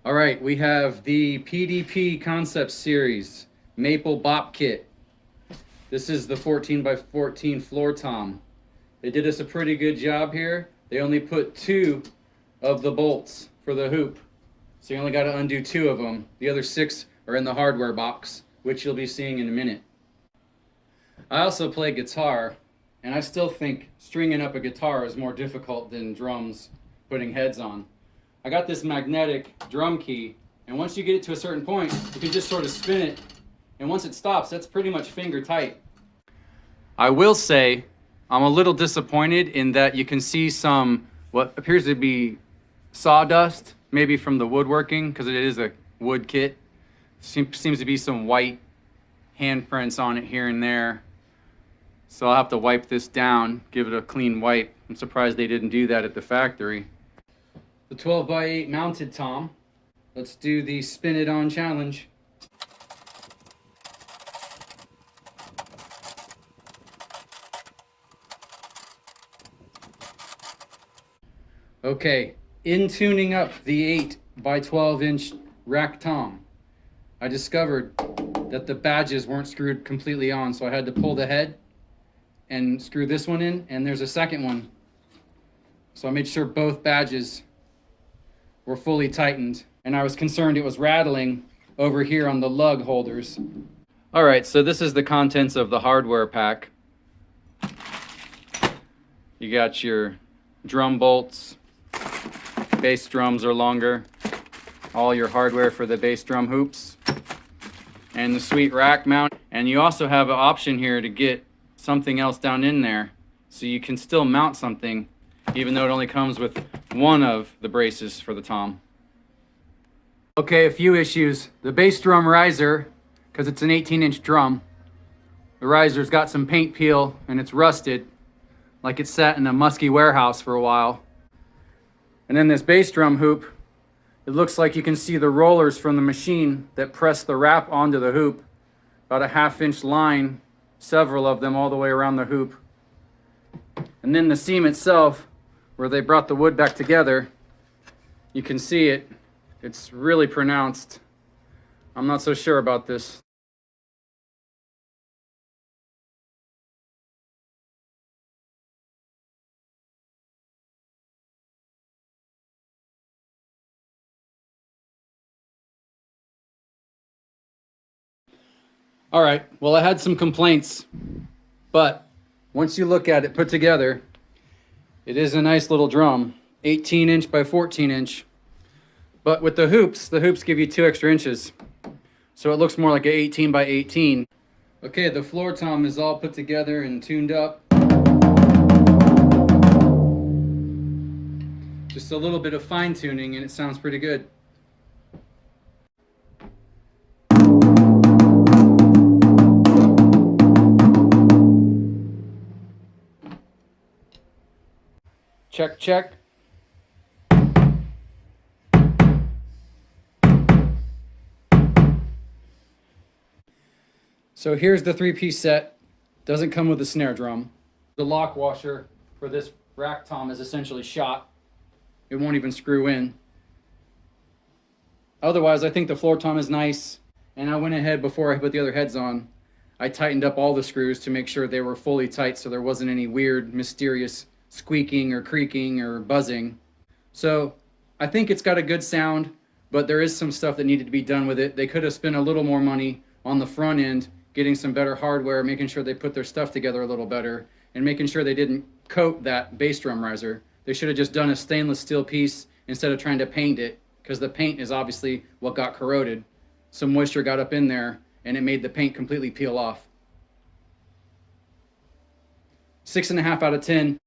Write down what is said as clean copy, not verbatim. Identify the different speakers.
Speaker 1: All right, we have the PDP Concept Series Maple Bop Kit. This is the 14 by 14 floor tom. They did us a pretty good job here. They only put 2 of the bolts for the hoop. So you only got to undo 2 of them. The other 6 are in the hardware box, which you'll be seeing in a minute. I also play guitar, and I still think stringing up a guitar is more difficult than drums putting heads on. I got this magnetic drum key, and once you get it to a certain point, you can just sort of spin it, and once it stops, that's pretty much finger tight. I will say I'm a little disappointed in that you can see some what appears to be sawdust, maybe from the woodworking, because it is a wood kit. Seems to be some white handprints on it here and there. So I'll have to wipe this down, give it a clean wipe. I'm surprised they didn't do that at the factory. The 12 by 8 mounted tom. Let's do the spin it on challenge. Okay, in tuning up the 8 by 12 inch rack tom, I discovered that the badges weren't screwed completely on, so I had to pull the head and screw this one in, and there's a second one. So I made sure both badges were fully tightened, and I was concerned it was rattling over here on the lug holders. All right, so this is the contents of the hardware pack. You got your drum bolts, bass drums are longer, all your hardware for the bass drum hoops, and the sweet rack mount. And you also have an option here to get something else down in there, so you can still mount something even though it only comes with one of the braces for the tom. Okay, a few issues. The bass drum riser, because it's an 18-inch drum, the riser's got some paint peel and it's rusted, like it sat in a musky warehouse for a while. And then this bass drum hoop, it looks like you can see the rollers from the machine that press the wrap onto the hoop. About a 1/2 inch line, several of them all the way around the hoop. And then the seam itself, where they brought the wood back together, you can see it. It's really pronounced. I'm not so sure about this. All right, well, I had some complaints, but once you look at it put together, it is a nice little drum, 18 inch by 14 inch. But with the hoops give you 2 extra inches. So it looks more like an 18 by 18. Okay, the floor tom is all put together and tuned up. Just a little bit of fine tuning and it sounds pretty good. Check, check. So here's the 3-piece set. Doesn't come with a snare drum. The lock washer for this rack tom is essentially shot. It won't even screw in. Otherwise, I think the floor tom is nice. And I went ahead before I put the other heads on. I tightened up all the screws to make sure they were fully tight so there wasn't any weird, mysterious squeaking or creaking or buzzing. So I think it's got a good sound, but there is some stuff that needed to be done with it. They could have spent a little more money on the front end, getting some better hardware, making sure they put their stuff together a little better, and making sure they didn't coat that bass drum riser. They should have just done a stainless steel piece instead of trying to paint it, because the paint is obviously what got corroded. Some moisture got up in there and it made the paint completely peel off. 6.5 out of 10.